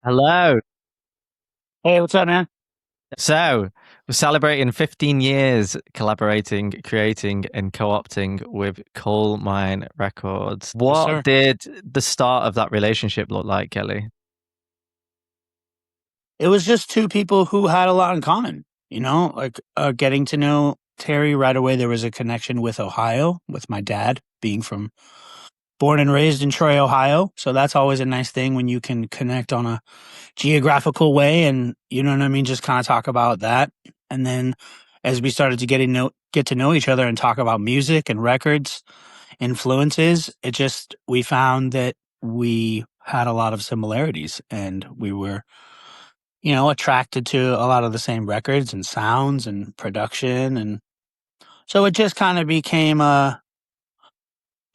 Hello. Hey, what's up, man? So, we're celebrating 15 years collaborating, creating, and co-opting with Colemine Records. Yes, What sir. did the start of that relationship look like, Kelly? It was just two people who had a lot in common, getting to know Terry right away. There was a connection with Ohio, with my dad being from born and raised in Troy, Ohio. So that's always a nice thing when you can connect on a geographical way and, you know what I mean, just kind of talk about that. And then as we started to get to know each other and talk about music and records, influences, we found that we had a lot of similarities and we were attracted to a lot of the same records and sounds and production. And so it just kind of became an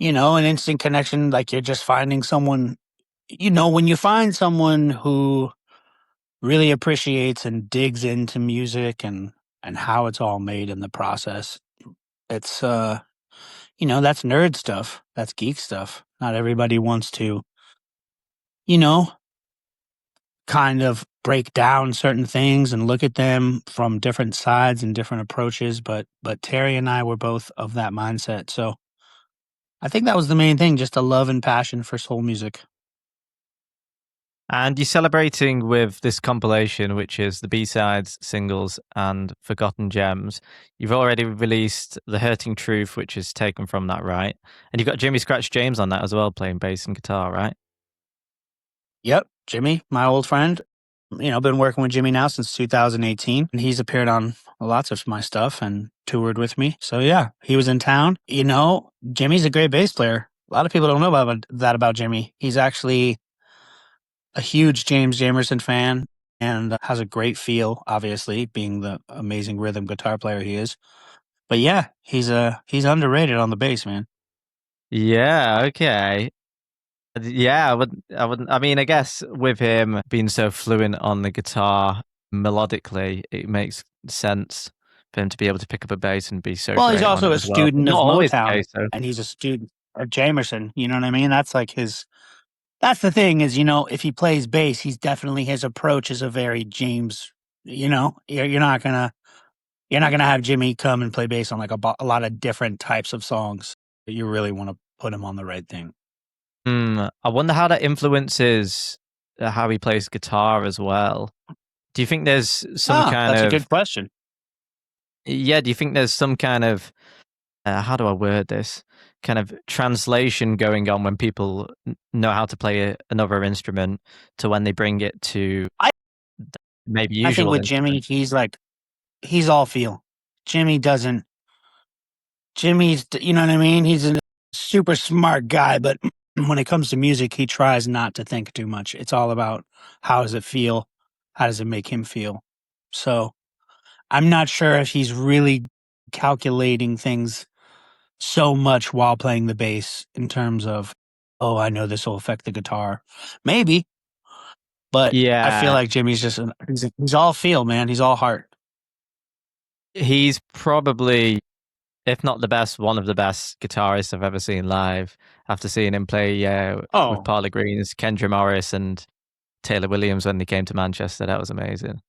instant connection. Like you're just finding someone, when you find someone who really appreciates and digs into music and how it's all made in the process. It's, that's nerd stuff. That's geek stuff. Not everybody wants to, you know, kind of break down certain things and look at them from different sides and different approaches, but Terry and I were both of that mindset. So I think that was the main thing, just a love and passion for soul music. And you're celebrating with this compilation, which is the B-sides, singles, and forgotten gems. You've already released The Hurting Truth, which is taken from that, right? And you've got Jimmy Scratch James on that as well, playing bass and guitar, right? Yep, Jimmy, my old friend. Been working with Jimmy now since 2018, and he's appeared on lots of my stuff and toured with me. So yeah, he was in town. Jimmy's a great bass player. A lot of people don't know about that about Jimmy. He's actually a huge James Jamerson fan and has a great feel, obviously, being the amazing rhythm guitar player he is. But yeah, he's underrated on the bass, man. Yeah, okay. Yeah, I mean, I guess with him being so fluent on the guitar melodically, it makes sense for him to be able to pick up a bass and be so Well, he's great on also it a as well. student Not of always the Motown case, though. and he's a student of Jamerson, you know what I mean? That's like that's the thing is, if he plays bass, he's definitely his approach is a very James, you're not gonna have Jimmy come and play bass on like a lot of different types of songs. You really want to put him on the right thing. I wonder how that influences how he plays guitar as well. Do you think there's some Ah, kind that's a of good question. yeah? Do you think there's some kind of how do I word this? Kind of translation going on when people know how to play another instrument to when they bring it to I maybe I think usual with Jimmy, instruments. he's all feel. Jimmy doesn't. You know what I mean? He's a super smart guy, but when it comes to music, he tries not to think too much. It's all about how does it feel? How does it make him feel? So I'm not sure if he's really calculating things so much while playing the bass in terms of, oh, I know this will affect the guitar. Maybe, but I feel Yeah, like Jimmy's he's all feel, man. He's all heart. he's probably, if not the best, one of the best guitarists I've ever seen live. After seeing him play with Oh, Paula Greens, Kendra Morris, and Taylor Williams when they came to Manchester, that was amazing.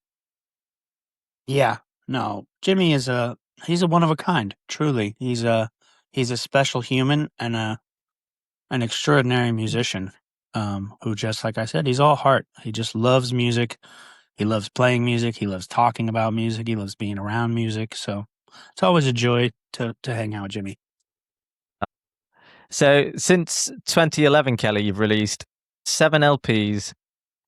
yeah. No, Jimmy is he's a one of a kind. Truly, he's a special human and an extraordinary musician. Who just like I said, he's all heart. He just loves music. He loves playing music. He loves talking about music. He loves being around music. So it's always a joy to hang out with Jimmy. So since 2011, Kelly, you've released 7 LPs,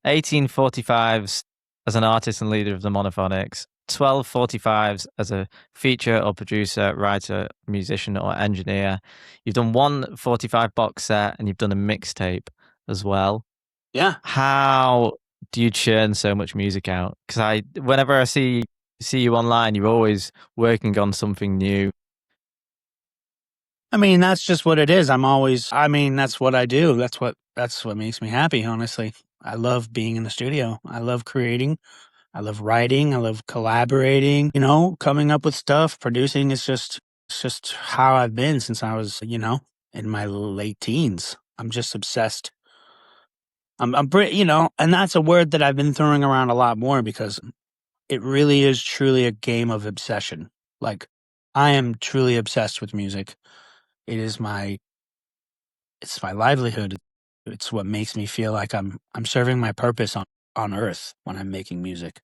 1845s as an artist and leader of the Monophonics, 1245s as a feature or producer, writer, musician, or engineer. You've done one 45 box set and you've done a mixtape as well. Yeah. How do you churn so much music out? Because whenever I see you online, you're always working on something new. I mean, that's just what it is. I mean, that's what I do. That's what makes me happy, honestly. I love being in the studio. I love creating. I love writing. I love collaborating, coming up with stuff, producing. It's just how I've been since I was, in my late teens. I'm just obsessed I'm pretty, and that's a word that I've been throwing around a lot more because it really is truly a game of obsession. Like, I am truly obsessed with music. It is it's my livelihood. It's what makes me feel like I'm serving my purpose on earth when I'm making music.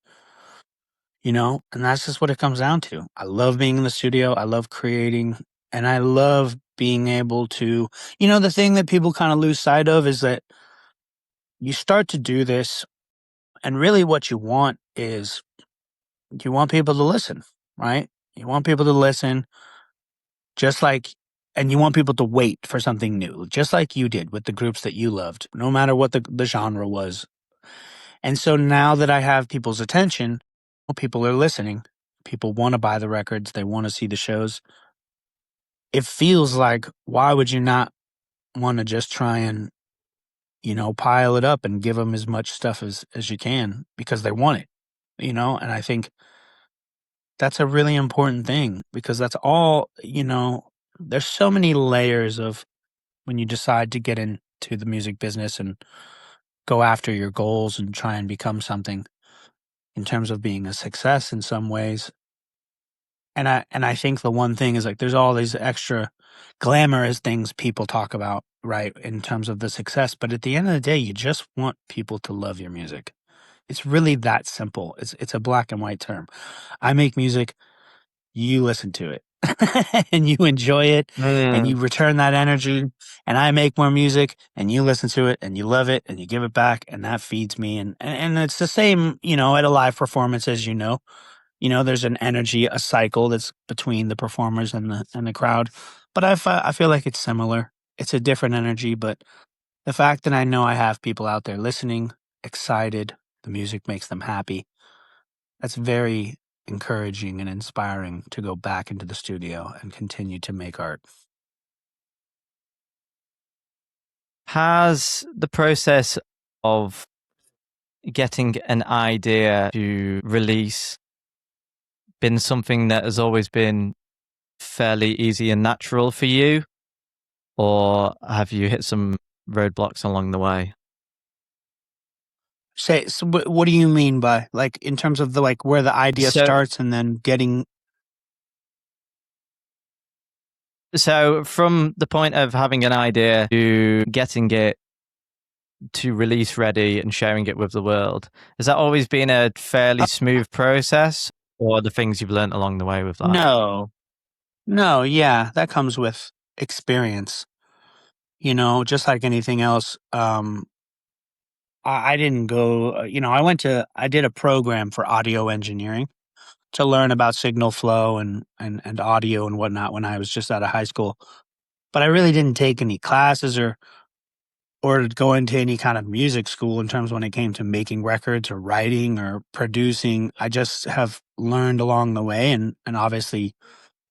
And that's just what it comes down to. I love being in the studio. I love creating, and I love being able to, the thing that people kind of lose sight of is that you start to do this, and really what you want is you want people to listen, right? You want people to listen just like, and you want people to wait for something new, just like you did with the groups that you loved, no matter what the genre was. And so now that I have people's attention, people are listening. People want to buy the records. They want to see the shows. It feels like, why would you not want to just try and, pile it up and give them as much stuff as you can because they want it, And I think that's a really important thing because that's all, there's so many layers of when you decide to get into the music business and go after your goals and try and become something in terms of being a success in some ways. And I think the one thing is like there's all these extra glamorous things people talk about, right, in terms of the success. But at the end of the day, you just want people to love your music. It's really that simple. It's a black and white term. I make music, you listen to it and you enjoy it and you return that energy, and I make more music and you listen to it and you love it and you give it back, and that feeds me. And it's the same, at a live performance, as there's an energy, a cycle that's between the performers and the crowd. But I feel like it's similar. It's a different energy, but the fact that I know I have people out there listening, excited, the music makes them happy. That's very encouraging and inspiring to go back into the studio and continue to make art. Has the process of getting an idea to release been something that has always been fairly easy and natural for you? Or have you hit some roadblocks along the way? So what do you mean by, like, in terms of where the idea So, starts and then getting? so from the point of having an idea to getting it to release ready and sharing it with the world, has that always been a fairly smooth process, or the things you've learned along the way with that? No, yeah, that comes with experience. Just like anything else. I didn't go. I did a program for audio engineering to learn about signal flow and audio and whatnot when I was just out of high school. But I really didn't take any classes or go into any kind of music school in terms when it came to making records or writing or producing. I just have learned along the way and obviously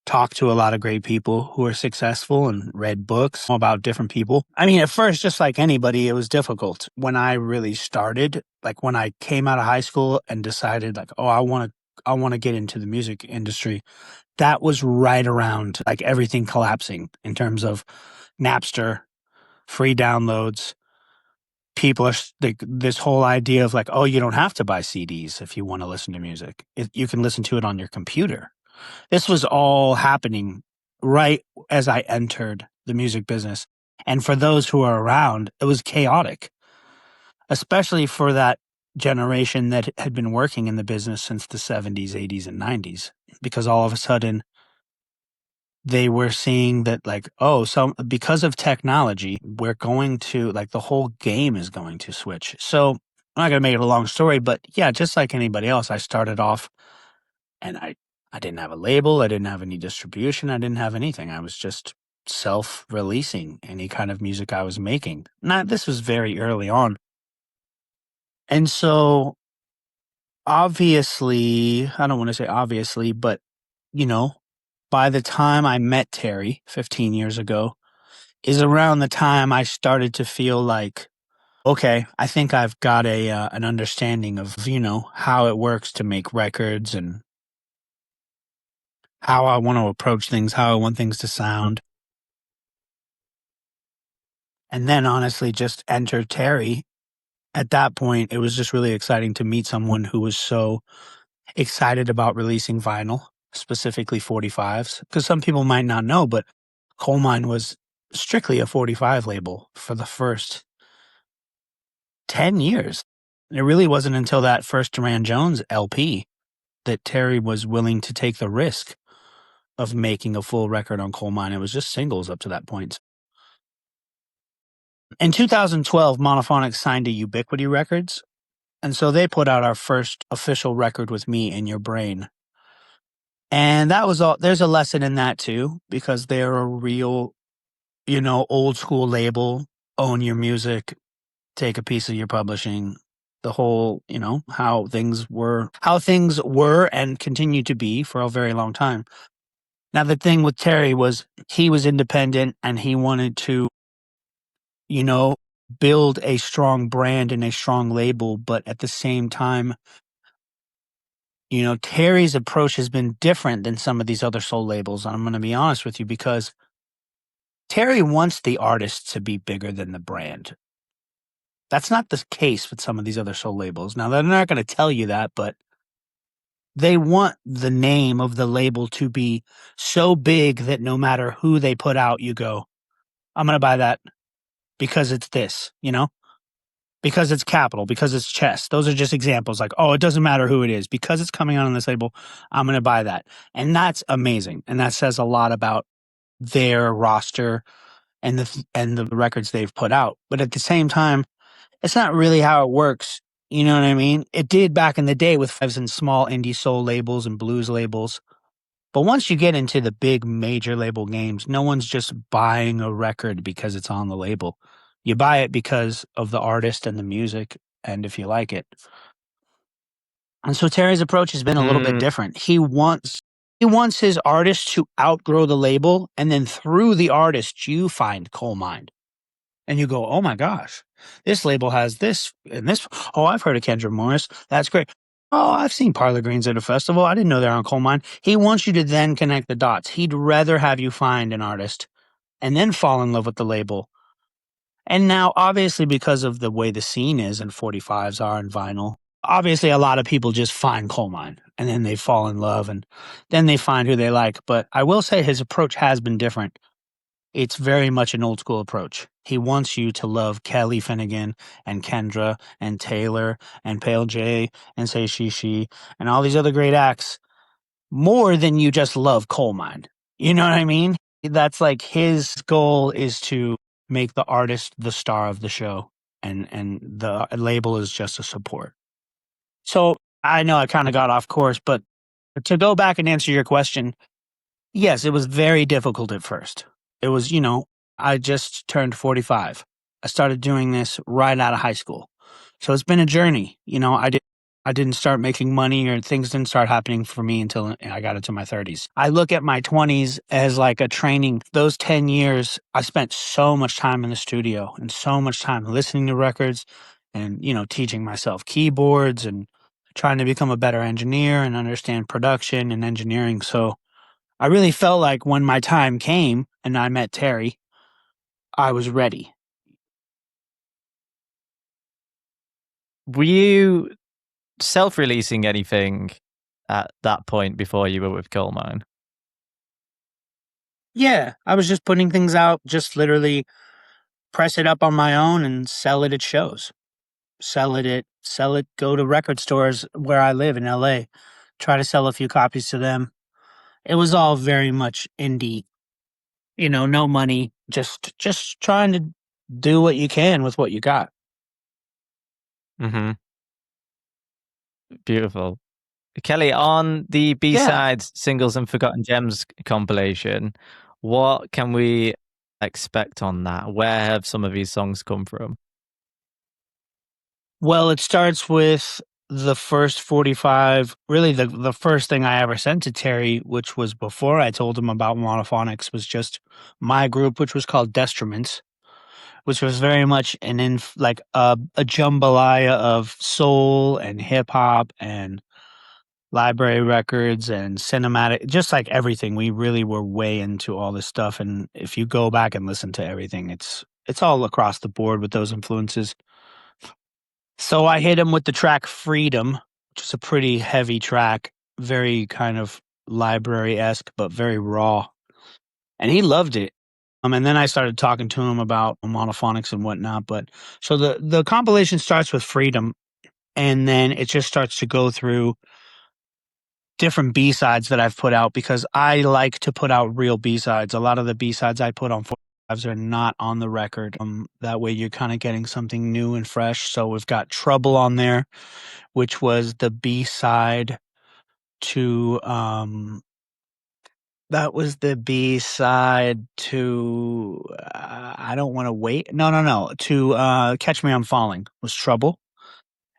talked to a lot of great people who are successful and read books about different people. I mean, at first, just like anybody, it was difficult. When I really started, like when I came out of high school and decided like, oh, I want to get into the music industry, that was right around like everything collapsing in terms of Napster, free downloads. People are like this whole idea of like, oh, you don't have to buy CDs if you want to listen to music. You can listen to it on your computer. This was all happening right as I entered the music business. And for those who are around, it was chaotic, especially for that generation that had been working in the business since the 70s, 80s, and 90s, because all of a sudden they were seeing that, like, oh, so because of technology, we're going to, like, the whole game is going to switch. So I'm not going to make it a long story, but yeah, just like anybody else, I started off and I didn't have a label. I didn't have any distribution. I didn't have anything. I was just self-releasing any kind of music I was making. Not this was very early on. And so obviously, I don't want to say obviously, but you know, by the time I met Terry 15 years ago is around the time I started to feel like, okay, I think I've got an understanding of, how it works to make records and how I want to approach things, how I want things to sound. And then honestly just enter Terry at that point, it was just really exciting to meet someone who was so excited about releasing vinyl, specifically 45s. Because some people might not know, but Colemine was strictly a 45 label for the first 10 years. And it really wasn't until that first Duran Jones LP that Terry was willing to take the risk of making a full record on Colemine. It was just singles up to that point. In 2012, Monophonics signed to Ubiquity Records, and so they put out our first official record with me, In Your Brain. And that was all. There's a lesson in that too, because they're a real, old school label. Own your music, take a piece of your publishing. The whole, how things were and continue to be for a very long time. Now, the thing with Terry was he was independent and he wanted to, build a strong brand and a strong label. But at the same time, Terry's approach has been different than some of these other soul labels. And I'm going to be honest with you, because Terry wants the artist to be bigger than the brand. That's not the case with some of these other soul labels. Now, they're not going to tell you that, but they want the name of the label to be so big that no matter who they put out, you go, I'm going to buy that because it's this, because it's Capitol, because it's Chess. Those are just examples like, oh, it doesn't matter who it is. Because it's coming out on this label, I'm going to buy that. And that's amazing. And that says a lot about their roster and the records they've put out. But at the same time, it's not really how it works. You know what I mean? It did back in the day with fives and small indie soul labels and blues labels. But once you get into the big major label games, no one's just buying a record because it's on the label. You buy it because of the artist and the music, and if you like it. And so Terry's approach has been a little bit different. He wants his artist to outgrow the label, and then through the artist, you find Colemine. And you go, oh my gosh, this label has this and this. Oh, I've heard of Kendra Morris. That's great. Oh, I've seen Parlor Greens at a festival. I didn't know they're on Colemine. He wants you to then connect the dots. He'd rather have you find an artist and then fall in love with the label. And now, obviously, because of the way the scene is and 45s are in vinyl, obviously a lot of people just find Colemine and then they fall in love and then they find who they like. But I will say his approach has been different. It's very much an old school approach. He wants you to love Kelly Finnigan and Kendra and Taylor and Pale J and Say She and all these other great acts more than you just love Colemine. You know what I mean? That's like his goal is to make the artist the star of the show, and the label is just a support. So I know I kind of got off course, but to go back and answer your question, yes, it was very difficult at first. It was, I just turned 45. I started doing this right out of high school. So it's been a journey. I didn't start making money, or things didn't start happening for me until I got into my 30s. I look at my 20s as like a training. Those 10 years, I spent so much time in the studio and so much time listening to records and, teaching myself keyboards and trying to become a better engineer and understand production and engineering. So I really felt like when my time came and I met Terry, I was ready. Were you self-releasing anything at that point before you were with Colemine? Yeah, I was just putting things out, just literally press it up on my own and sell it at shows. Sell it, go to record stores where I live in LA, try to sell a few copies to them. It was all very much indie, no money, just trying to do what you can with what you got. Mm-hmm. Beautiful. Kelly, on the B-sides, Singles and Forgotten Gems compilation, what can we expect on that? Where have some of these songs come from? Well, it starts with the first 45, really the first thing I ever sent to Terry, which was before I told him about Monophonics, was just my group, which was called Destroments, which was very much a jambalaya of soul and hip hop and library records and cinematic, just like everything. We really were way into all this stuff, and if you go back and listen to everything, it's all across the board with those influences. So I hit him with the track Freedom, which is a pretty heavy track, very kind of library-esque, but very raw. And he loved it. And then I started talking to him about monophonics and whatnot. But so the compilation starts with Freedom, and then it just starts to go through different B-sides that I've put out because I like to put out real B-sides. A lot of the B-sides I put on 45s are not on the record. That way you're kind of getting something new and fresh. So we've got Trouble on there, which was the B-side to that was the B-side to I Don't Want to Wait. No. To Catch Me I'm Falling was Trouble.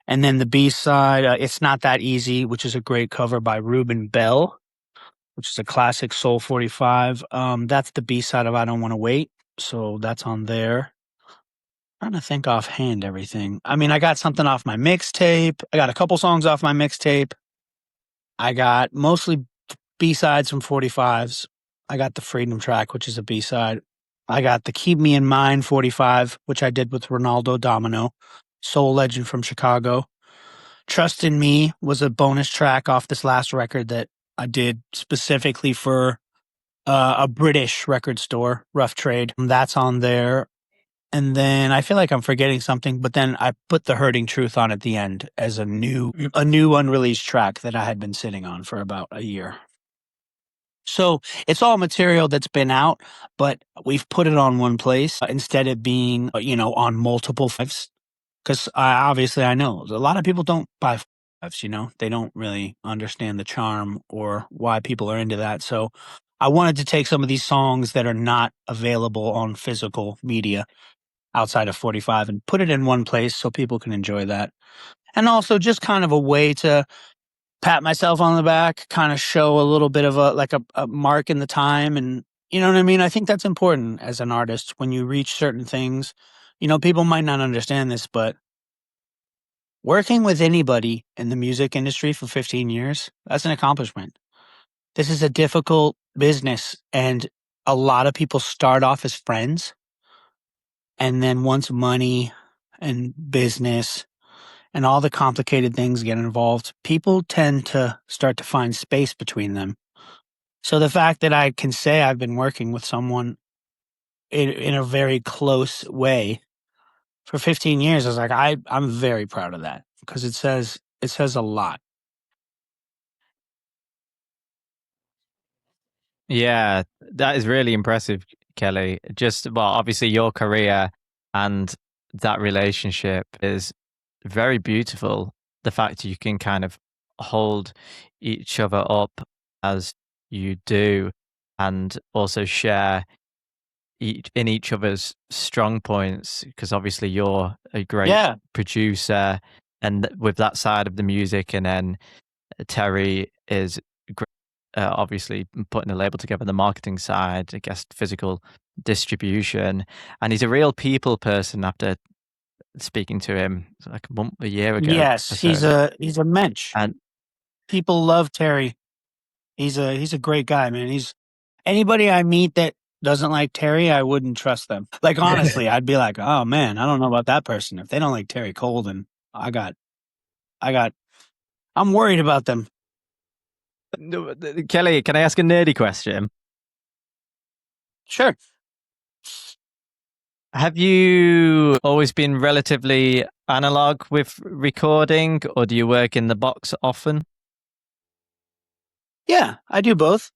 And then the B-side, It's Not That Easy, which is a great cover by Reuben Bell, which is a classic Soul 45. That's the B-side of I Don't Want to Wait. So that's on there. I'm trying to think offhand everything. I mean, I got something off my mixtape. I got a couple songs off my mixtape. I got mostly B-sides from 45s. I got the Freedom track, which is a B-side. I got the Keep Me in Mind 45, which I did with Ronaldo Domino, soul legend from Chicago. Trust in Me was a bonus track off this last record that I did specifically for a British record store, Rough Trade. That's on there. And then I feel like I'm forgetting something, but then I put The Hurting Truth on at the end as a new unreleased track that I had been sitting on for about a year. So it's all material that's been out, but we've put it on one place instead of being, on multiple fives. Because obviously I know a lot of people don't buy fives, they don't really understand the charm or why people are into that. So I wanted to take some of these songs that are not available on physical media outside of 45 and put it in one place so people can enjoy that. And also just kind of a way to pat myself on the back, kind of show a little bit of a mark in the time. And you know what I mean? I think that's important as an artist when you reach certain things. People might not understand this, but working with anybody in the music industry for 15 years, that's an accomplishment. This is a difficult business, and a lot of people start off as friends. And then once money and business and all the complicated things get involved, people tend to start to find space between them. So the fact that I can say I've been working with someone in a very close way for 15 years is like I'm very proud of that because it says a lot. Yeah, that is really impressive, Kelly. Obviously your career and that relationship is very beautiful. The fact you can kind of hold each other up as you do and also share in each other's strong points, because obviously you're a great producer and with that side of the music, and then Terry is obviously putting the label together, the marketing side, I guess physical distribution, and he's a real people person after speaking to him like a year ago. Yes, he's a mensch. And People love Terry. He's a great guy, man. He's anybody I meet that doesn't like Terry, I wouldn't trust them. Like honestly, I'd be like, oh man, I don't know about that person. If they don't like Terry Cole, then I got I'm worried about them. Kelly, can I ask a nerdy question? Sure. Have you always been relatively analog with recording, or do you work in the box often? Yeah, I do both.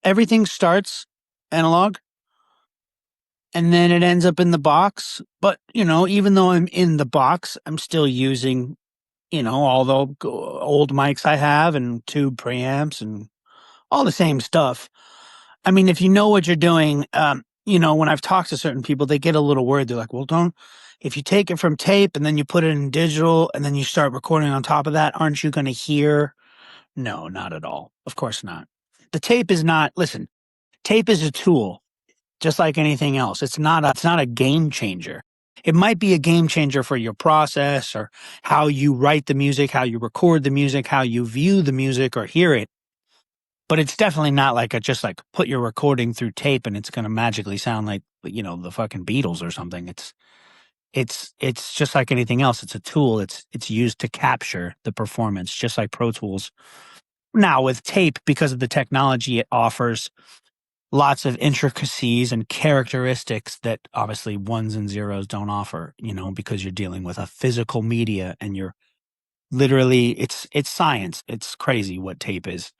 Everything starts analog and then it ends up in the box. But, even though I'm in the box, I'm still using, all the old mics I have and tube preamps and all the same stuff. I mean, if you know what you're doing, when I've talked to certain people, they get a little worried. They're like, well, if you take it from tape and then you put it in digital and then you start recording on top of that, aren't you going to hear? No, not at all. Of course not. The tape is not, listen, tape is a tool, just like anything else. It's not a game changer. It might be a game changer for your process or how you write the music, how you record the music, how you view the music or hear it. But it's definitely not like just like put your recording through tape and it's going to magically sound like, the fucking Beatles or something. it's just like anything else. It's a tool. It's used to capture the performance, just like Pro Tools. Now with tape, because of the technology it offers, lots of intricacies and characteristics that obviously ones and zeros don't offer, because you're dealing with a physical media and you're literally it's science. It's crazy what tape is.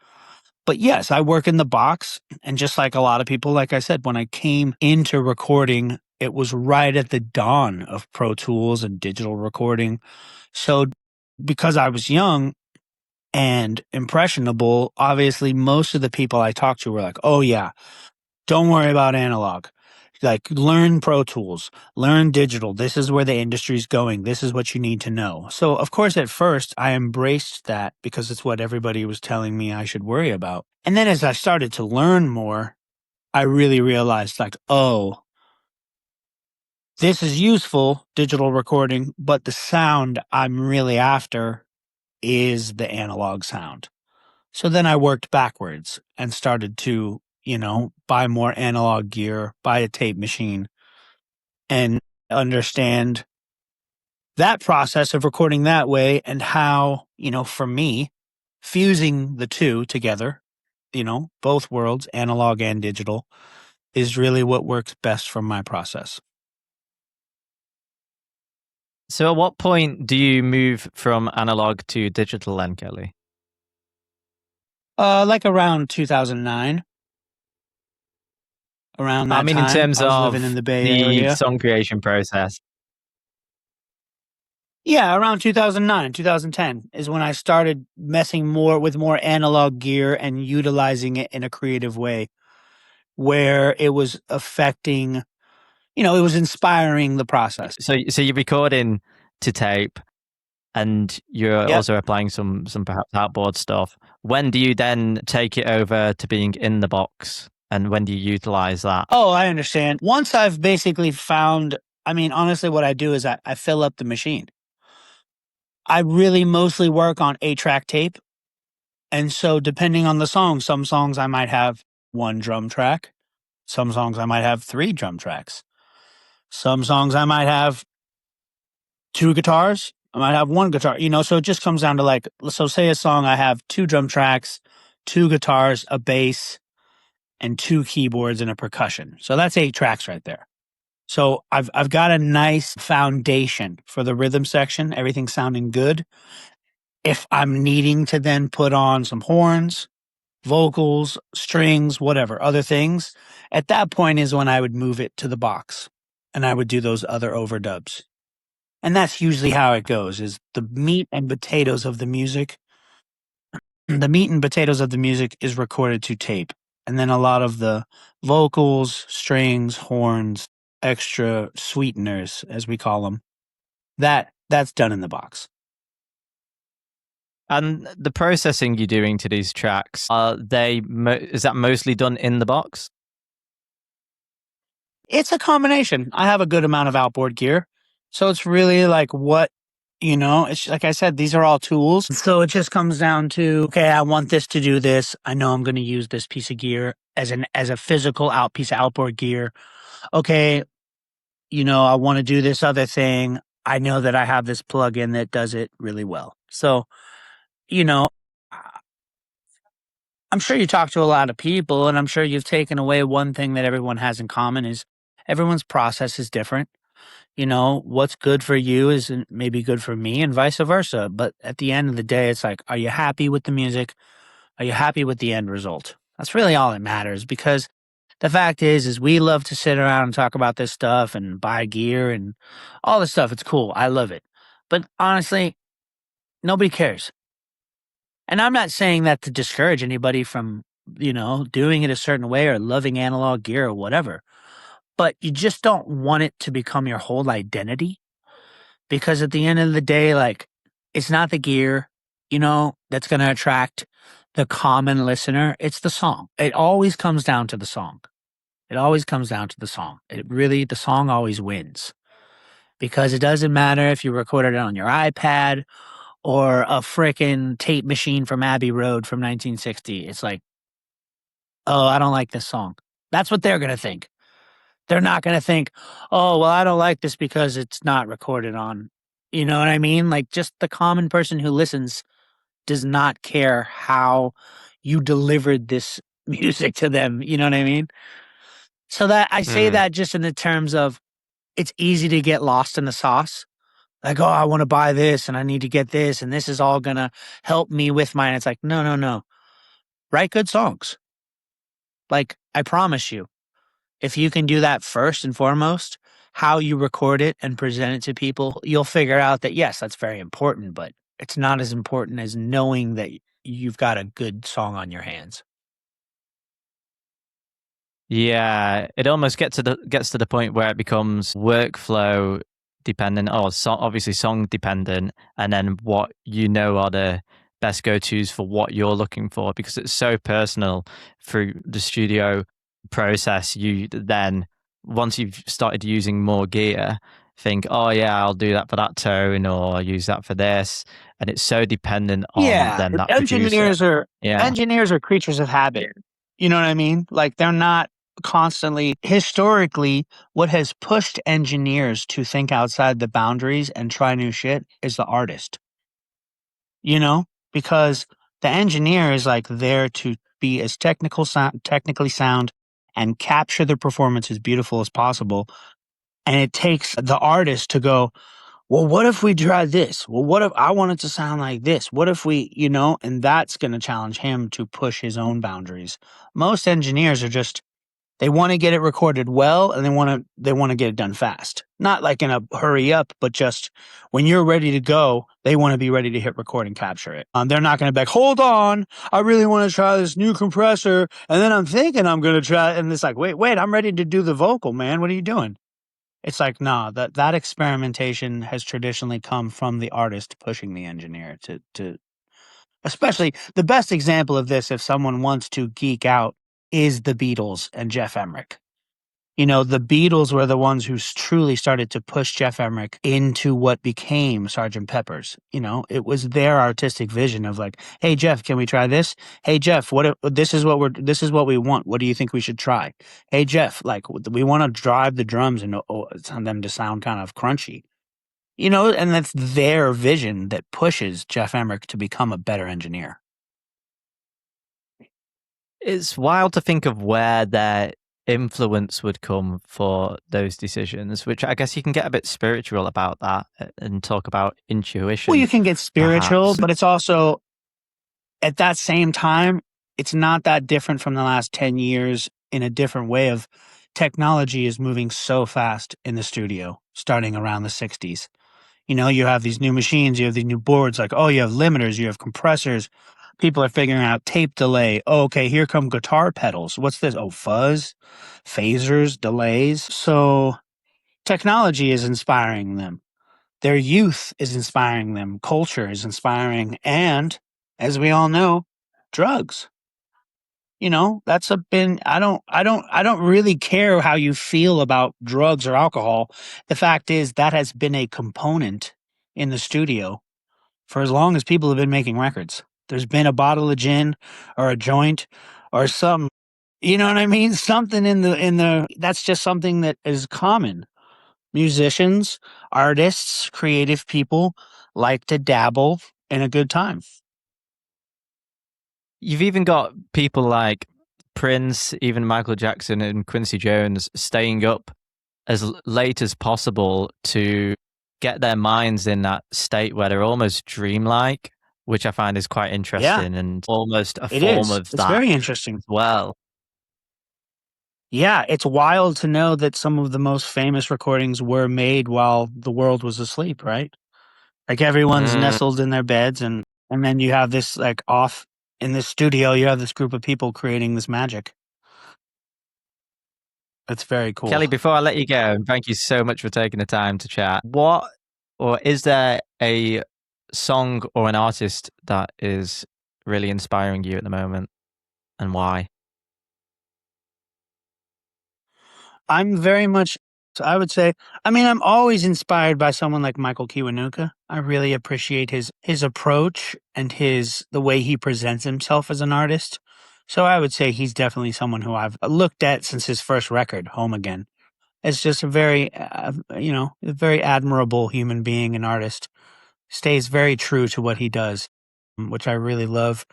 But yes, I work in the box, and just like a lot of people, like I said, when I came into recording, it was right at the dawn of Pro Tools and digital recording. So because I was young and impressionable, obviously most of the people I talked to were like, "Oh yeah, don't worry about analog. Like, learn Pro Tools, learn digital. This is where the industry's going. This is what you need to know." So, of course, at first, I embraced that because it's what everybody was telling me I should worry about. And then as I started to learn more, I really realized, like, oh, this is useful, digital recording, but the sound I'm really after is the analog sound. So then I worked backwards and started to, buy more analog gear, buy a tape machine, and understand that process of recording that way and how, for me, fusing the two together, both worlds, analog and digital, is really what works best from my process. So at what point do you move from analog to digital then, Kelly? Like around 2009. Around I that mean, in time, terms I was living in of the Bay the Area. song creation process. Yeah, around 2009, 2010 is when I started messing more with more analog gear and utilizing it in a creative way where it was affecting, it was inspiring the process. So you're recording to tape, and you're Yep. also applying some perhaps outboard stuff. When do you then take it over to being in the box, and when do you utilize that? Oh, I understand. Once I've basically found, honestly, what I do is I fill up the machine. I really mostly work on 8-track tape. And so, depending on the song, some songs I might have one drum track. Some songs I might have 3 drum tracks. Some songs I might have 2 guitars. I might have 1 guitar, so it just comes down to like, so say a song I have 2 drum tracks, 2 guitars, a bass, and 2 keyboards and a percussion. So that's 8 tracks right there. So I've got a nice foundation for the rhythm section, everything sounding good. If I'm needing to then put on some horns, vocals, strings, whatever, other things, at that point is when I would move it to the box and I would do those other overdubs. And that's usually how it goes, is the meat and potatoes of the music. The meat and potatoes of the music is recorded to tape. And then a lot of the vocals, strings, horns, extra sweeteners, as we call them, that's done in the box. And the processing you're doing to these tracks, is that mostly done in the box? It's a combination. I have a good amount of outboard gear. So it's really like it's like I said, these are all tools. So it just comes down to, okay, I want this to do this. I know I'm going to use this piece of gear as a physical piece of outboard gear. Okay, I want to do this other thing. I know that I have this plugin that does it really well. So, you know, I'm sure you talk to a lot of people, and I'm sure you've taken away one thing that everyone has in common is everyone's process is different. What's good for you isn't maybe good for me and vice versa. But at the end of the day, it's like, are you happy with the music? Are you happy with the end result? That's really all that matters, because the fact is we love to sit around and talk about this stuff and buy gear and all this stuff. It's cool. I love it. But honestly, nobody cares. And I'm not saying that to discourage anybody from, doing it a certain way or loving analog gear or whatever. But you just don't want it to become your whole identity, because at the end of the day, like, it's not the gear, that's going to attract the common listener. It's the song. It always comes down to the song. It always comes down to the song. The song always wins, because it doesn't matter if you recorded it on your iPad or a frickin' tape machine from Abbey Road from 1960. It's like, oh, I don't like this song. That's what they're going to think. They're not going to think, oh, well, I don't like this because it's not recorded on. You know what I mean? Like, just the common person who listens does not care how you delivered this music to them. You know what I mean? So that I say Mm. that just in the terms of it's easy to get lost in the sauce. Like, oh, I want to buy this and I need to get this and this is all going to help me with mine. It's like, no, no, no. Write good songs. Like, I promise you, if you can do that first and foremost, how you record it and present it to people, you'll figure out that, yes, that's very important, but it's not as important as knowing that you've got a good song on your hands. Yeah, it almost gets to the point where it becomes workflow dependent, or obviously song dependent, and then what you know are the best go-tos for what you're looking for, because it's so personal through the studio process. You then, once you've started using more gear, think, oh yeah, I'll do that for that tone, or I'll use that for this, and it's so dependent on Yeah, then that producer. Yeah. engineers are creatures of habit. You know what I mean? Like they're not constantly historically what has pushed engineers to think outside the boundaries and try new shit is the artist. You know? Because the engineer is like there to be as technically sound and capture the performance as beautiful as possible. And it takes the artist to go, well, what if we try this? Well, what if I want it to sound like this? What if we, and that's going to challenge him to push his own boundaries. Most engineers are just, they want to get it recorded well and they want to get it done fast. Not like in a hurry up, but just when you're ready to go, they want to be ready to hit record and capture it. They're not going to be like, hold on, I really want to try this new compressor. And then I'm thinking I'm going to try it. And it's like, wait, I'm ready to do the vocal, man. What are you doing? It's like, no, that experimentation has traditionally come from the artist pushing the engineer to especially the best example of this, if someone wants to geek out, is the Beatles and Geoff Emerick. The Beatles were the ones who truly started to push Geoff Emerick into what became Sergeant Pepper's. It was their artistic vision of like, hey Jeff, can we try this? Hey Jeff, this is what we want. What do you think we should try? Hey Jeff, like we want to drive the drums and them to sound kind of crunchy. And that's their vision that pushes Geoff Emerick to become a better engineer. It's wild to think of where their influence would come for those decisions, which I guess you can get a bit spiritual about that and talk about intuition. Well, you can get spiritual, perhaps. but it's also at that same time, it's not that different from the last 10 years in a different way of technology is moving so fast in the studio starting around the 60s. You have these new machines, you have these new boards, like, oh, you have limiters, you have compressors. People are figuring out tape delay. Oh, okay, here come guitar pedals. What's this? Oh, fuzz, phasers, delays. So technology is inspiring them. Their youth is inspiring them. Culture is inspiring. And as we all know, drugs. That's I don't really care how you feel about drugs or alcohol. The fact is that has been a component in the studio for as long as people have been making records. There's been a bottle of gin or a joint or some, you know what I mean? Something that's just something that is common. Musicians, artists, creative people like to dabble in a good time. You've even got people like Prince, even Michael Jackson and Quincy Jones staying up as late as possible to get their minds in that state where they're almost dreamlike, which I find is quite interesting and almost a form of It's that very interesting. as well. Yeah, it's wild to know that some of the most famous recordings were made while the world was asleep, right? Like everyone's nestled in their beds and then you have this like off in this studio, you have this group of people creating this magic. It's very cool. Kelly, before I let you go, and thank you so much for taking the time to chat. Is there a song or an artist that is really inspiring you at the moment, and why? I'm very much, I would say, I'm always inspired by someone like Michael Kiwanuka. I really appreciate his approach and the way he presents himself as an artist. So I would say he's definitely someone who I've looked at since his first record, Home Again. is just a very, a very admirable human being and artist. Stays very true to what he does, which I really love.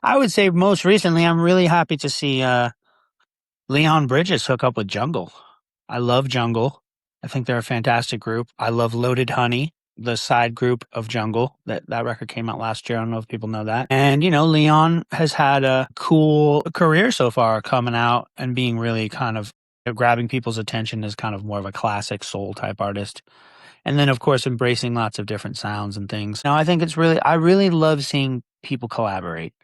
I would say most recently, I'm really happy to see Leon Bridges hook up with Jungle. I love Jungle. I think they're a fantastic group. I love Loaded Honey, the side group of Jungle. That record came out last year. I don't know if people know that. And Leon has had a cool career so far, coming out and being really kind of grabbing people's attention as kind of more of a classic soul type artist. And then, of course, embracing lots of different sounds and things. Now, I think I really love seeing people collaborate.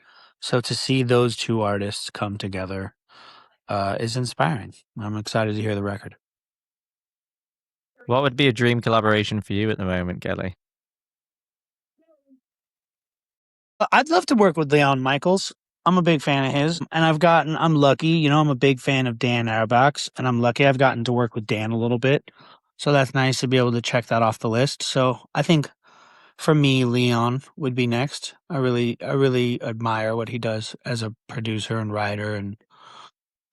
So to see those two artists come together is inspiring. I'm excited to hear the record. What would be a dream collaboration for you at the moment, Kelly? I'd love to work with Leon Michaels. I'm a big fan of his, and I'm lucky, I'm a big fan of Dan Auerbach's, and I'm lucky I've gotten to work with Dan a little bit. So that's nice to be able to check that off the list. So I think for me, Leon would be next. I really admire what he does as a producer and writer and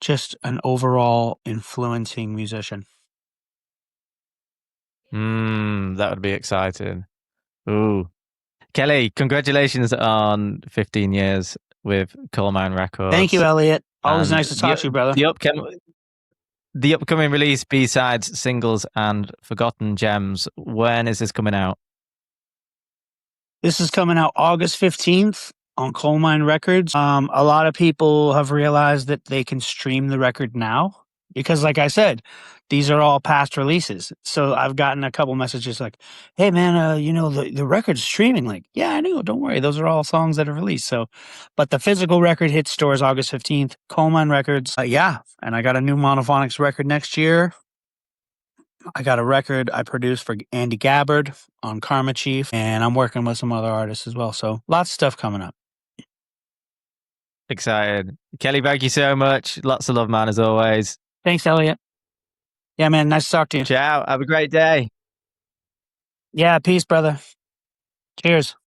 just an overall influencing musician. That would be exciting. Ooh. Kelly, congratulations on 15 years with Colemine Records. Thank you, Elliot. Always And nice to talk to you, brother. The upcoming release, B-sides, singles, and Forgotten Gems. When is this coming out? This is coming out August 15th on Colemine Records. A lot of people have realized that they can stream the record now because, like I said, these are all past releases. So I've gotten a couple messages like, "Hey, man, the record's streaming." Like, yeah, I know. Don't worry, those are all songs that are released. So, but the physical record hits stores August 15th. Colemine Records. And I got a new Monophonics record next year. I got a record I produced for Andy Gabbard on Karma Chief, and I'm working with some other artists as well. So lots of stuff coming up. Excited. Kelly, thank you so much. Lots of love, man, as always. Thanks, Elliot. Yeah, man. Nice to talk to you. Ciao. Have a great day. Yeah, peace, brother. Cheers.